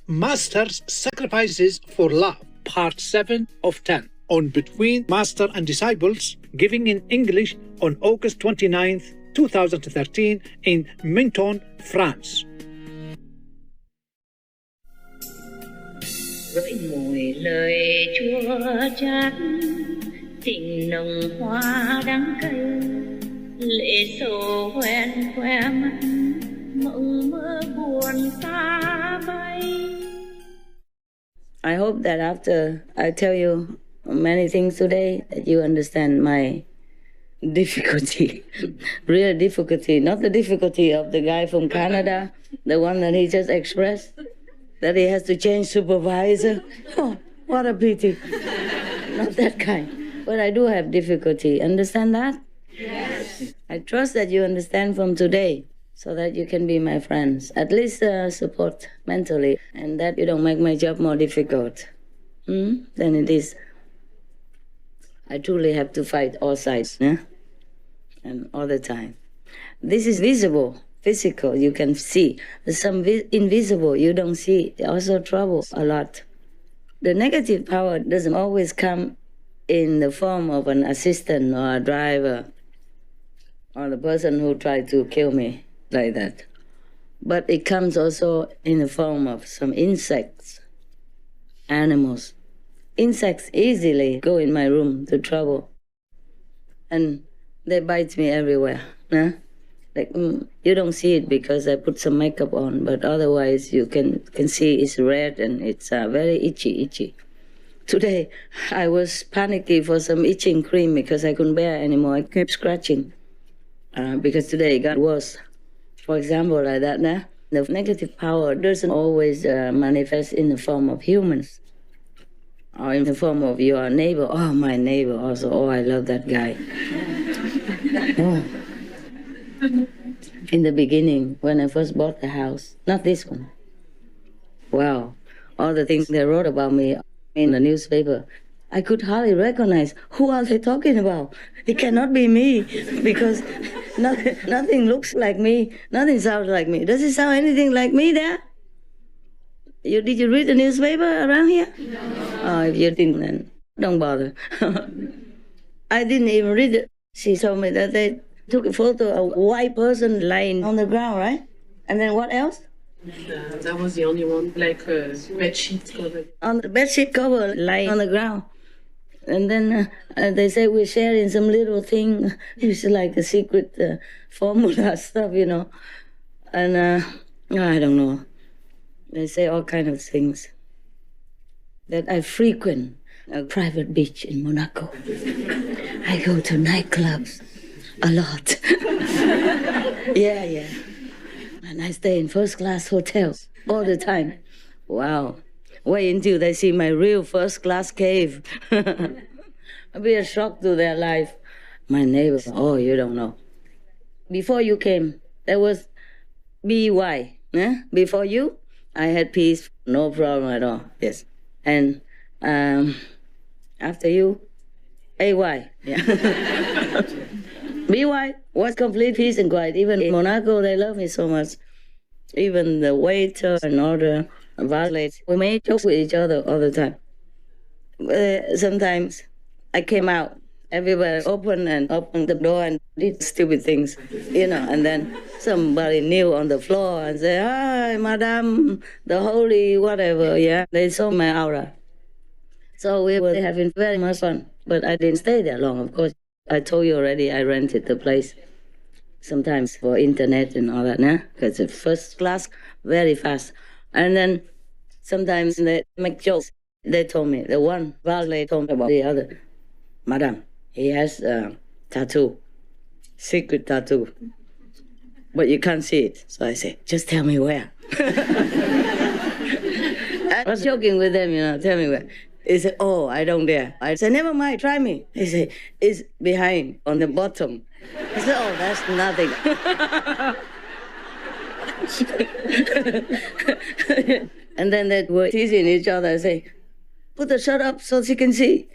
Master's Sacrifices for Love, Part 7 of 10, on Between Master and Disciples, giving in English on August 29th, 2013 in Menton, France. Với mùi lời chua chát, tình nồng hoa đắng cay, lệ sầu hoen khoe mắt, mộng mơ buồn xa bay. I hope that after I tell you many things today, that you understand my difficulty, real difficulty, not the difficulty of the guy from Canada, the one that he just expressed, that he has to change supervisor. Oh, what a pity. Not that kind. But I do have difficulty. Understand that? Yes. I trust that you understand from today, so that you can be my friends. At least support mentally, and that you don't make my job more difficult than it is. I truly have to fight all sides, and all the time. This is visible, physical, you can see. There's some invisible, you don't see. Also trouble a lot. The negative power doesn't always come in the form of an assistant or a driver or the person who tried to kill me like that. But it comes also in the form of some insects, animals. Insects easily go in my room to trouble. And they bite me everywhere. Like, you don't see it because I put some makeup on, but otherwise you can see it's red and it's very itchy. Today, I was panicky for some itching cream because I couldn't bear anymore. I kept scratching because today it got worse. For example, like that, the negative power doesn't always manifest in the form of humans or in the form of your neighbor. Oh, my neighbor also. Oh, I love that guy. Oh. In the beginning, when I first bought the house, not this one. Wow, all the things they wrote about me in the newspaper, I could hardly recognize who are they talking about. It cannot be me because nothing looks like me, nothing sounds like me. Does it sound anything like me there? Did you read the newspaper around here? No. Oh, if you didn't, then don't bother. I didn't even read it. She told me that they took a photo of a white person lying on the ground, right? And then what else? That was the only one, like a bedsheet cover. On the bedsheet cover, lying on the ground. And then they say we're sharing some little thing. It's like a secret formula stuff, And I don't know. They say all kinds of things. That I frequent a private beach in Monaco. I go to nightclubs a lot. Yeah. And I stay in first-class hotels all the time. Wow. Wait until they see my real first-class cave. It'll be a shock to their life. My neighbors, oh, you don't know. Before you came, there was B-Y. Before you, I had peace, no problem at all. Yes. And after you, A-Y. Yeah. B-Y was complete peace and quiet. Even in Monaco, they love me so much. Even the waiter and all the valets, we made jokes with each other all the time. Sometimes I came out, everybody opened the door and did stupid things, and then somebody kneel on the floor and say, "Hi, Madame, the holy whatever," yeah. They saw my aura. So we were having very much fun, but I didn't stay there long, of course. I told you already I rented the place sometimes for internet and all that, because it's first class, very fast. And then sometimes they make jokes. They told me, the one valet told me about the other. "Madam, he has a tattoo, secret tattoo, but you can't see it." So I say, "Just tell me where." I was joking with them, tell me where. He said, "Oh, I don't dare." I said, "Never mind, try me." He said, "It's behind, on the bottom." I said, "Oh, that's nothing." And then they were teasing each other. I say, "Put the shirt up so she can see."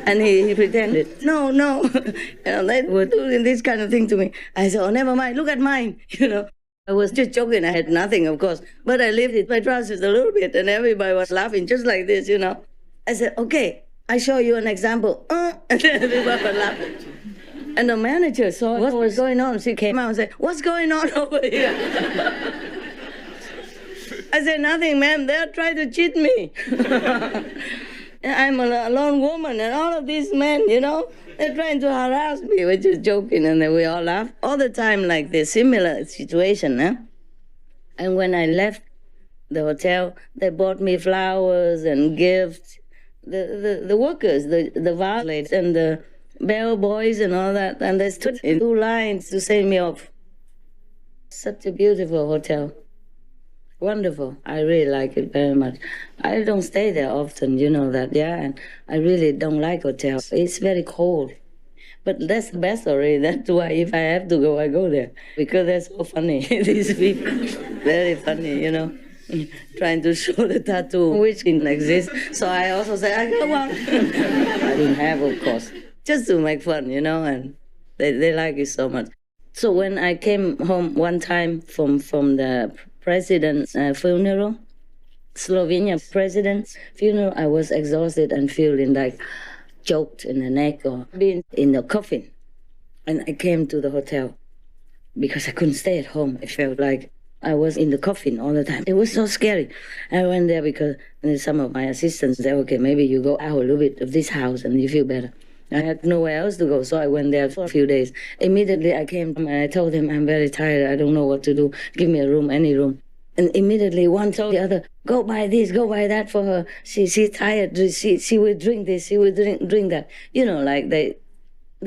And he pretended, no. They were doing this kind of thing to me. I said, "Oh, never mind, look at mine." I was just joking. I had nothing, of course. But I lifted my trousers a little bit and everybody was laughing just like this, you know. I said, okay, I show you an example. And then everybody was laughing. And the manager saw what was going on. She came out and said, what's going on over here? I said, nothing, ma'am. They're trying to cheat me. I'm a lone woman, and all of these men, you know, they're trying to harass me. We're just joking, and then we all laugh. All the time like this, similar situation, huh? And when I left the hotel, they bought me flowers and gifts. The workers, the valets and the bellboys and all that, and they stood in 2 lines to send me off. Such a beautiful hotel. Wonderful. I really like it very much. I don't stay there often, you know that, yeah, and I really don't like hotels. It's very cold. But that's the best already. That's why if I have to go, I go there. Because they're so funny, these people. Very funny, you know. Trying to show the tattoo, which didn't exist. So I also said, I got one. I didn't have, of course. Just to make fun, you know, and they like it so much. So when I came home one time from the president's funeral, Slovenia president's funeral, I was exhausted and feeling like choked in the neck or being in the coffin. And I came to the hotel because I couldn't stay at home. It felt like I was in the coffin all the time. It was so scary. I went there because some of my assistants said, okay, maybe you go out a little bit of this house and you feel better. I had nowhere else to go, so I went there for a few days. Immediately I came and I told him, I'm very tired, I don't know what to do. Give me a room, any room. And immediately one told the other, go buy this, go buy that for her. She's tired, she will drink this, she will drink that. You know, like the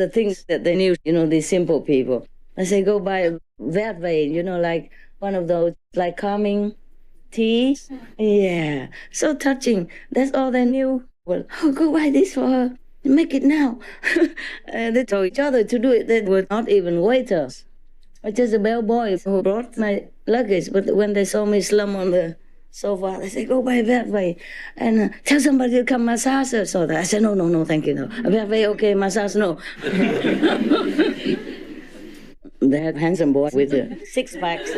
things that they knew, you know, these simple people. I say, go buy Vertwijn, you know, like one of those, like calming tea. Yeah, so touching. That's all they knew. Well, oh, go buy this for her. Make it now. They told each other to do it. They were not even waiters. I was just a bellboy who brought my luggage. But when they saw me slump on the sofa, they said, go by Vertwijn. And tell somebody to come massage her. So I said, no, thank you, no. Vertwijn, okay, massage, no. They had handsome boy with 6 packs.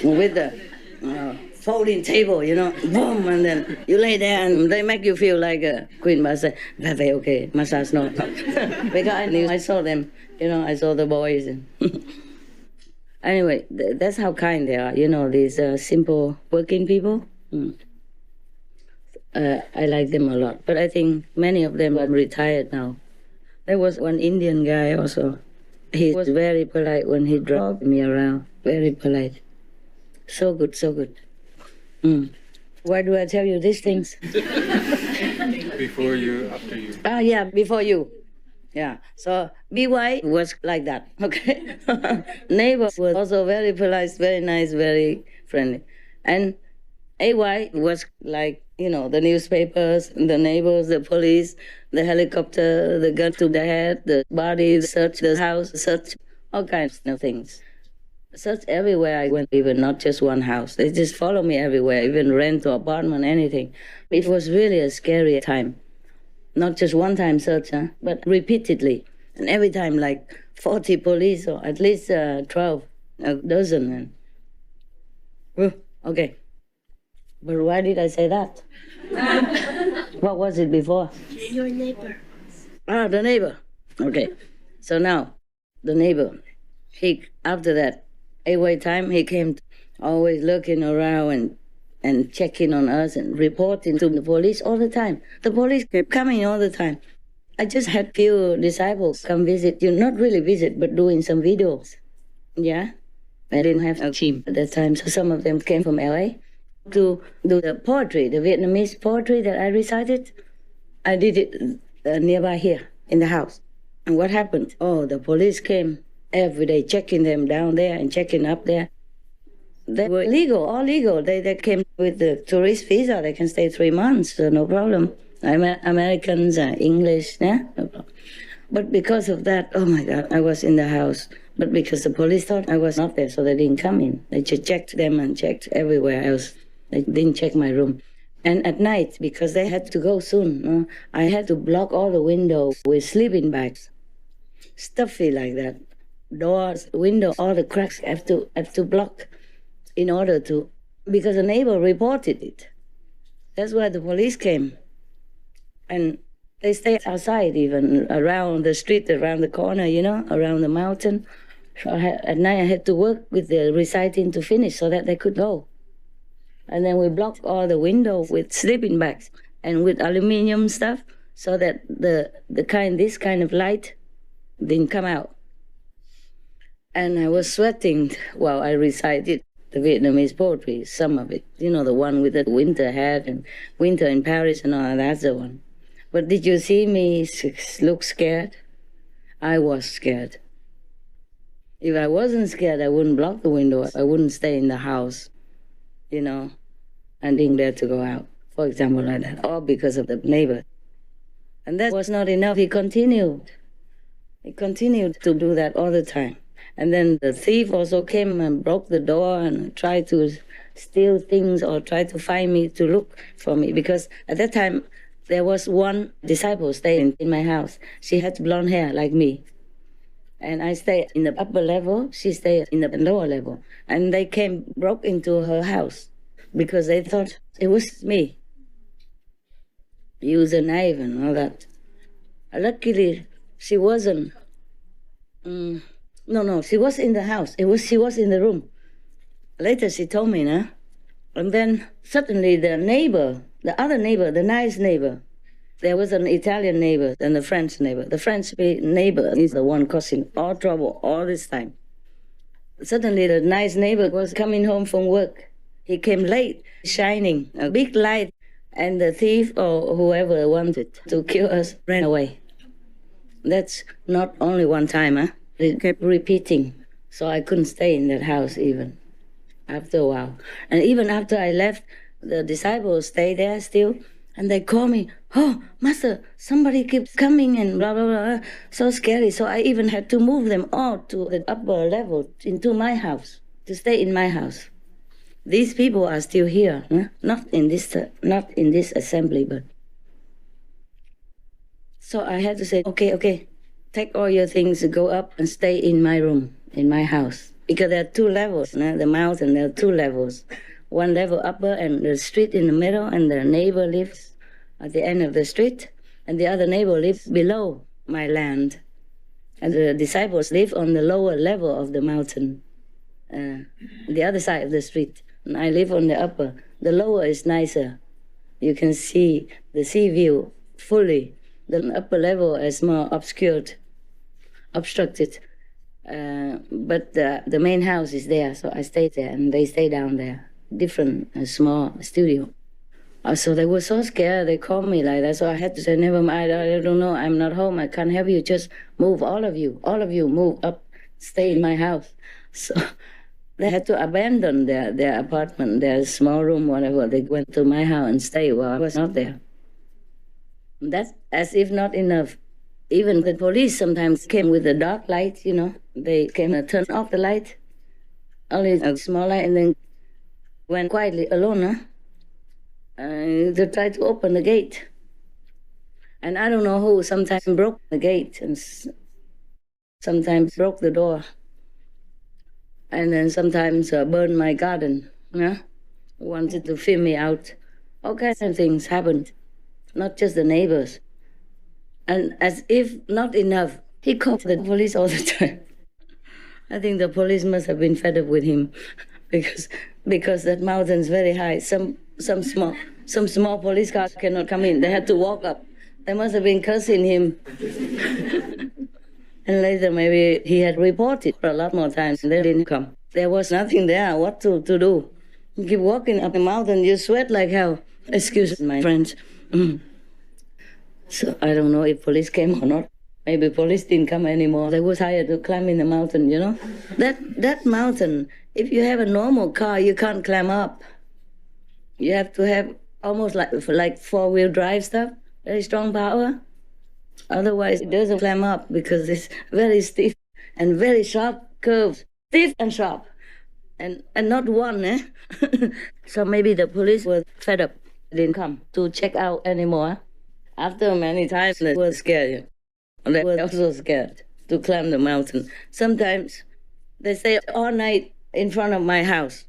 With the folding table, you know, boom, and then you lay there and they make you feel like a queen. But I said, very okay, massage, no. Because I knew, I saw them, you know, I saw the boys. Anyway, that's how kind they are, you know, these simple working people. I like them a lot, but I think many of them are retired now. There was one Indian guy also. He was very polite when he drove me around, very polite. So good, so good. Why do I tell you these things? Before you, after you. Ah, yeah, before you. Yeah, so BY was like that, okay? Neighbor was also very polite, very nice, very friendly. And AY was like, you know, the newspapers, the neighbors, the police, the helicopter, the gun to the head, the body, search the house, search all kinds of things. Search everywhere I went, even not just one house. They just follow me everywhere, even rent or apartment, anything. It was really a scary time. Not just one time search, but repeatedly. And every time like 40 police or at least 12, a dozen. Okay. But why did I say that? What was it before? Your neighbor. Ah, the neighbor. Okay. So now, the neighbor, after that, AY time, he came always looking around and checking on us and reporting to the police all the time. The police kept coming all the time. I just had few disciples come visit, not really visit, but doing some videos. Yeah? I didn't have a team at that time, so some of them came from LA to do the poetry, the Vietnamese poetry that I recited. I did it nearby here in the house. And what happened? Oh, the police came every day, checking them down there and checking up there. They were legal, all legal. They came with the tourist visa. They can stay 3 months, so no problem. Americans, English, yeah, no problem. But because of that, oh my God, I was in the house. But because the police thought I was not there, so they didn't come in. They just checked them and checked everywhere else. They didn't check my room. And at night, because they had to go soon, I had to block all the windows with sleeping bags. stuffy like that. Doors, window, all the cracks have to block in order to, because a neighbor reported it. That's why the police came. And they stayed outside even, around the street, around the corner, around the mountain. So at night I had to work with the reciting to finish so that they could go. And then we blocked all the windows with sleeping bags and with aluminum stuff so that this kind of light didn't come out. And I was sweating while I recited the Vietnamese poetry, some of it. The one with the winter hat and winter in Paris and all, that's the one. But did you see me look scared? I was scared. If I wasn't scared, I wouldn't block the window. I wouldn't stay in the house, and didn't dare to go out, for example, like that, or because of the neighbor. And that was not enough. He continued. He continued to do that all the time. And then the thief also came and broke the door and tried to steal things or tried to find me to look for me. Because at that time, there was one disciple staying in my house. She had blonde hair like me. And I stayed in the upper level. She stayed in the lower level. And they broke into her house because they thought it was me. Use a knife and all that. Luckily, she wasn't. No, she was in the house. She was in the room. Later, she told me, nah? And then suddenly the neighbor, the other neighbor, the nice neighbor, there was an Italian neighbor and a French neighbor. The French neighbor is the one causing all trouble all this time. Suddenly, the nice neighbor was coming home from work. He came late, shining, a big light, and the thief or whoever wanted to kill us ran away. That's not only one time, huh? It kept repeating, so I couldn't stay in that house even after a while. And even after I left, the disciples stayed there still, and they call me, "Oh, Master, somebody keeps coming," and blah, blah, blah. So scary. So I even had to move them all to the upper level into my house, to stay in my house. These people are still here, huh? not in this assembly, but. So I had to say, okay, take all your things, go up and stay in my room, in my house. Because there are two levels, the mountain, there are two levels. One level upper and the street in the middle, and the neighbor lives at the end of the street, and the other neighbor lives below my land. And the disciples live on the lower level of the mountain, the other side of the street. And I live on the upper. The lower is nicer. You can see the sea view fully. The upper level is more obscured, obstructed. But the main house is there, so I stayed there, and they stay down there. Different, small studio. So they were so scared, they called me like that, so I had to say, never mind, I don't know, I'm not home, I can't help you, just move, all of you, move up, stay in my house. So they had to abandon their apartment, their small room, whatever. They went to my house and stayed while I was not there. That's as if not enough. Even the police sometimes came with a dark light, They came and turned off the light, only a small light, and then went quietly alone, they tried to open the gate. And I don't know who sometimes broke the gate and sometimes broke the door. And then sometimes burned my garden, wanted to film me out. All kinds of things happened, not just the neighbors. And as if not enough, he called the police all the time. I think the police must have been fed up with him because that mountain's very high. Some small police cars cannot come in. They had to walk up. They must have been cursing him. And later maybe he had reported for a lot more times and they didn't come. There was nothing there, what to do. You keep walking up the mountain, you sweat like hell. Excuse my French. So I don't know if police came or not. Maybe police didn't come anymore. They were tired to climb in the mountain, That mountain, if you have a normal car, you can't climb up. You have to have almost like four-wheel drive stuff, very strong power. Otherwise, it doesn't climb up because it's very stiff and very sharp curves. Stiff and sharp. And not one, So maybe the police were fed up. They didn't come to check out anymore. After many times, they were scared. They were also scared. to climb the mountain. Sometimes they stay all night in front of my house.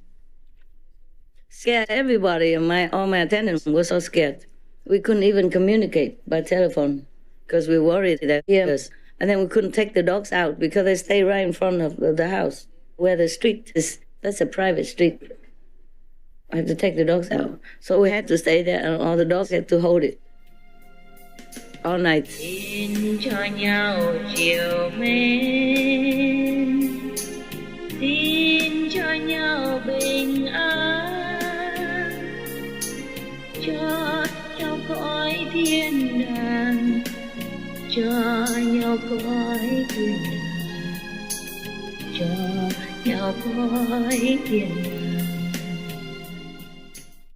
Scare everybody, and all my attendants were so scared. We couldn't even communicate by telephone because we worried that they hear us. And then we couldn't take the dogs out because they stay right in front of the house where the street is. That's a private street. I have to take the dogs out. So we had to stay there, and all the dogs had to hold it all night. Xin cho nhau chiều mến, xin cho nhau bình an, cho nhau cõi thiên đàng, cho nhau cõi thiên đàng, cho nhau cõi thiên đàng.